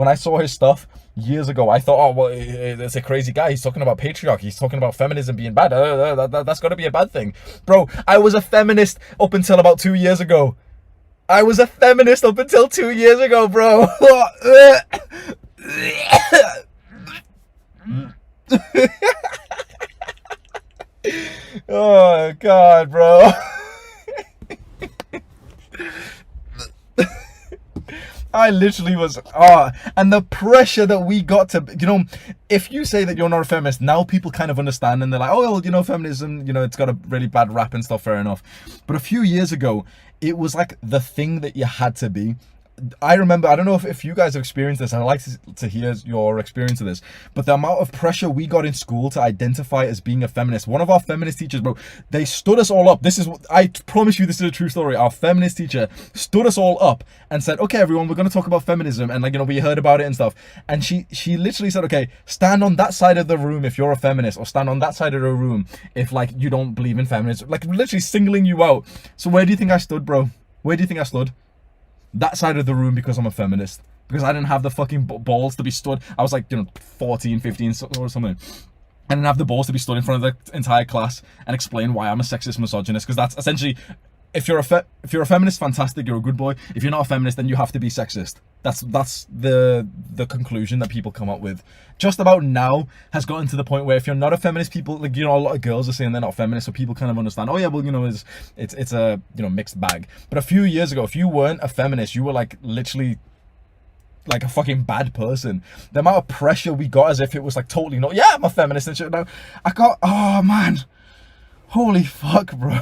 when I saw his stuff years ago, I thought, oh, well, it's a crazy guy. He's talking about patriarchy. He's talking about feminism being bad. That's got to be a bad thing. Bro, I was a feminist up until about 2 years ago. I was a feminist up until 2 years ago, bro. Oh, God, bro. I literally was, and the pressure that we got to, if you say that you're not a feminist, now people kind of understand and they're like, oh, well, feminism, it's got a really bad rap and stuff, fair enough. But a few years ago, it was like the thing that you had to be. I remember, I don't know if you guys have experienced this, and I'd like to hear your experience of this, but the amount of pressure we got in school to identify as being a feminist. One of our feminist teachers, bro, they stood us all up. I promise you this is a true story. Our feminist teacher stood us all up and said, okay, everyone, we're going to talk about feminism, and we heard about it and stuff. And she literally said, okay, stand on that side of the room if you're a feminist, or stand on that side of the room if you don't believe in feminism. Literally singling you out. So where do you think I stood, bro? Where do you think I stood? That side of the room, because I'm a feminist, because I didn't have the fucking balls to be stood. I was 14, 15 or something. I didn't have the balls to be stood in front of the entire class and explain why I'm a sexist misogynist, because that's essentially, if you're a feminist, fantastic, you're a good boy. If you're not a feminist, then you have to be sexist. That's the conclusion that people come up with. Just about now has gotten to the point where if you're not a feminist, people a lot of girls are saying they're not feminist, so people kind of understand, oh yeah, well, it's a mixed bag. But a few years ago, if you weren't a feminist, you were literally a fucking bad person. The amount of pressure we got as if it was totally not, yeah, I'm a feminist and shit. Now I got, oh man, holy fuck, bro.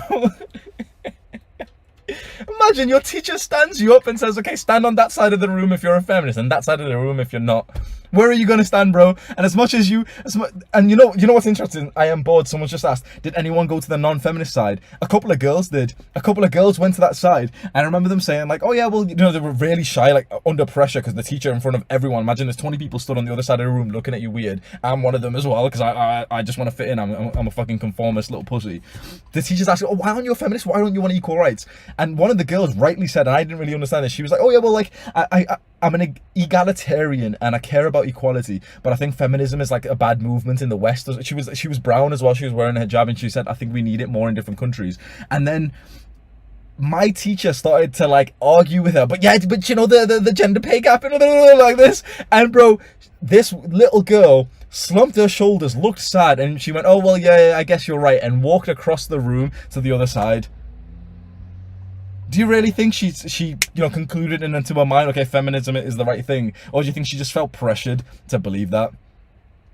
Imagine your teacher stands you up and says, okay, stand on that side of the room if you're a feminist, and that side of the room if you're not. Where are you going to stand, bro? And and you know what's interesting? I am bored. Someone's just asked, did anyone go to the non-feminist side? A couple of girls did. A couple of girls went to that side. And I remember them saying oh yeah, well, they were really shy, under pressure, because the teacher in front of everyone. Imagine there's 20 people stood on the other side of the room looking at you weird. I'm one of them as well, because I just want to fit in. I'm a fucking conformist little pussy. The teacher's asking, oh, why aren't you a feminist? Why don't you want equal rights? And one of the girls rightly said, and I didn't really understand this, she was like, oh yeah, well, I'm an egalitarian and I care about equality, but I think feminism is a bad movement in the West. She was brown as well. She was wearing a hijab, and she said, I think we need it more in different countries. And then my teacher started to argue with her, but the gender pay gap and like this. And bro, this little girl slumped her shoulders, looked sad, and she went, oh well, yeah, I guess you're right, and walked across the room to the other side. Do you really think she concluded into her mind, okay, feminism is the right thing? Or do you think she just felt pressured to believe that?